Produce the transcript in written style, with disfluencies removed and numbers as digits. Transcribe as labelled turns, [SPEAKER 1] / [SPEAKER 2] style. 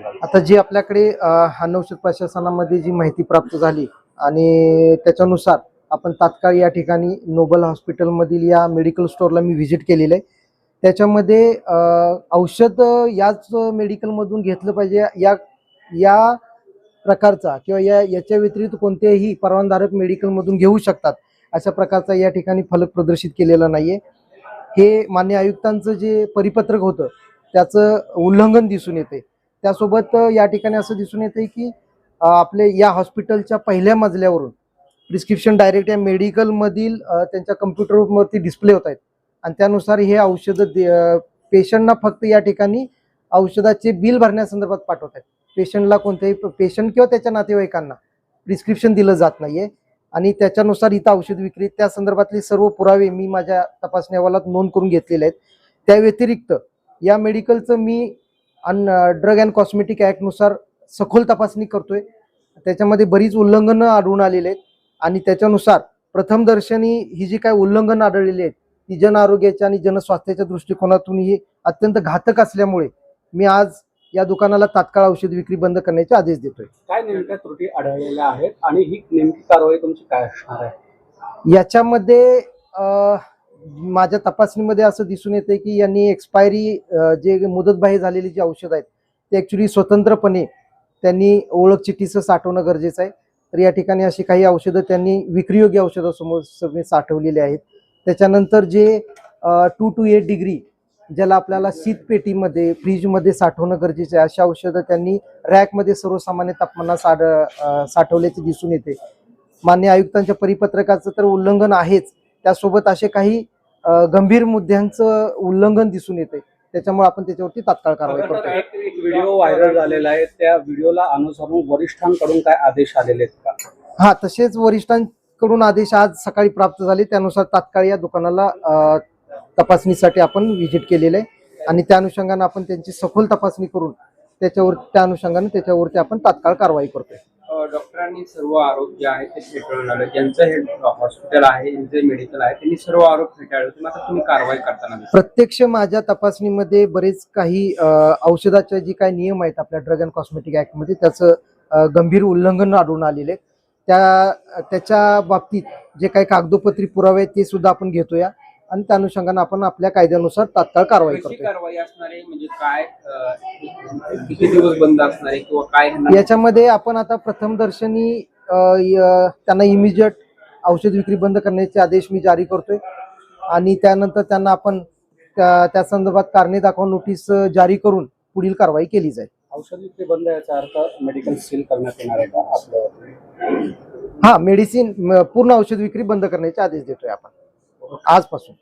[SPEAKER 1] सांगाल?
[SPEAKER 2] आता जी आपल्याकडे अन्न औषध प्रशासनामध्ये जी माहिती प्राप्त झाली आणि त्याच्यानुसार आपण तात्काळ या ठिकाणी नोबल हॉस्पिटलमधील या मेडिकल स्टोअरला मी व्हिजिट केलेलं आहे. त्याच्यामध्ये औषध याच मेडिकलमधून घेतलं पाहिजे या या प्रकारचा किंवा याच्या व्यतिरिक्त कोणत्याही परवानाधारक मेडिकलमधून घेऊ शकतात अशा प्रकारचा या ठिकाणी फलक प्रदर्शित केलेला नाहीये. हे मान्य आयुक्तांचं जे परिपत्रक होतं त्याचं उल्लंघन दिसून येते. त्यासोबत या ठिकाणी असं दिसून येते की आपले या हॉस्पिटलच्या पहिल्या मजल्यावरून प्रिस्क्रिप्शन डायरेक्ट या मेडिकलमधील त्यांच्या कम्प्युटरवरती डिस्प्ले होत आहेत आणि त्यानुसार हे औषधं पेशंटना फक्त या ठिकाणी औषधाचे बिल भरण्यासंदर्भात पाठवत आहेत. पेशंटला कोणत्याही पेशंट किंवा त्याच्या नातेवाईकांना प्रिस्क्रिप्शन दिलं जात नाहीये आणि त्याच्यानुसार इथं औषध विक्री त्या संदर्भातले सर्व पुरावे मी माझ्या तपासणी अहवालात नोंद करून घेतलेले आहेत. त्या व्यतिरिक्त या मेडिकलचं मी ड्रग अँड कॉस्मेटिक ॲक्टनुसार सखोल तपासणी करतोय. त्याच्यामध्ये बरीच उल्लंघनं आढळून आलेली आहेत आणि त्याच्यानुसार प्रथमदर्शनी ही जी काय उल्लंघनं आढळलेली आहेत ती जन आरोग्याच्या आणि जनस्वास्थ्याच्या दृष्टिकोनातून ही अत्यंत घातक असल्यामुळे मी आज या दुकानाला तात्काळ औषध विक्री बंद करण्याचे आदेश देतोय.
[SPEAKER 1] काय नेमक्या त्रुटी आढळलेल्या आहेत आणि ही नेमकी कारवाई तुमची काय असणार आहे?
[SPEAKER 2] याच्यामध्ये माझ्या तपासणीमध्ये असं दिसून येते की यांनी एक्सपायरी जे मुदतबाह्य झालेली जी औषधं आहेत ते ॲक्च्युली स्वतंत्रपणे त्यांनी ओळख चिठ्ठीसह साठवणं गरजेचं आहे. तर या ठिकाणी अशी काही औषधं त्यांनी विक्रीयोग्य औषधासमोर साठवलेली आहेत. त्याच्यानंतर जे 2 to 8 डिग्री ज्याला आपल्याला शीतपेटीमध्ये फ्रीजमध्ये साठवणं गरजेचं आहे अशा औषधं त्यांनी रॅकमध्ये सर्वसामान्य तापमानात साठवल्याचे दिसून येते. मान्य आयुक्तांच्या परिपत्रकाचं तर उल्लंघन आहेच, त्यासोबत असे काही गंभीर मुद्द्यांचं उल्लंघन दिसून येते. त्याच्यामुळे आपण त्याच्यावरती तात्काळ कारवाई करतो.
[SPEAKER 1] एक व्हिडिओ व्हायरल झालेला आहे, त्या व्हिडिओला अनुसरून वरिष्ठांकडून काय आदेश आलेले आहेत का?
[SPEAKER 2] हा, तसेच वरिष्ठांकडून आदेश आज सकाळी प्राप्त झाले. त्यानुसार तात्काळ या दुकानाला तपासणीसाठी आपण व्हिजिट केलेलं आहे आणि त्या अनुषंगाने आपण त्यांची सखोल तपासणी करून त्या अनुषंगाने त्याच्यावरती आपण तात्काळ कारवाई करतोय.
[SPEAKER 1] डॉक्टरांनी सर्व आरोप जे आहेत ते फेटाळून आले. ज्यांचं हे हॉस्पिटल आहे, ज्यांचे मेडिकल आहे, त्यांनी सर्व आरोप फेटाळले. आता तुम्ही कारवाई करताना
[SPEAKER 2] प्रत्यक्ष माझ्या तपासणीमध्ये बरेच काही औषधाचे जे काही नियम आहेत आपल्या ड्रग अँड कॉस्मेटिक ॲक्टमध्ये त्याचं गंभीर उल्लंघन आढळून आलेले. त्याच्या बाबतीत जे काही कागदोपत्री पुरावे आहेत ते सुद्धा आपण घेतोया आणि त्या अनुषंगाने आपण आपल्या कायद्यानुसार तात्काळ कारवाई करतो.
[SPEAKER 1] कारवाई असणार आहे म्हणजे काय, किती दिवस बंद असणार आहे किंवा काय?
[SPEAKER 2] याच्यामध्ये आपण आता प्रथमदर्शनी त्यांना इमिजिएट औषध विक्री बंद करण्याचे आदेश मी जारी करतोय आणि त्यानंतर त्यांना आपण त्या संदर्भात कारणे दाखवा नोटीस जारी करून पुढील कारवाई केली जाईल.
[SPEAKER 1] औषध विक्री बंद याचा अर्थ मेडिकल सील करण्यात येणार आहे का आपल्यावर?
[SPEAKER 2] हा, मेडिसिन पूर्ण औषध विक्री बंद करण्याचे आदेश देतोय आपण आजपासून.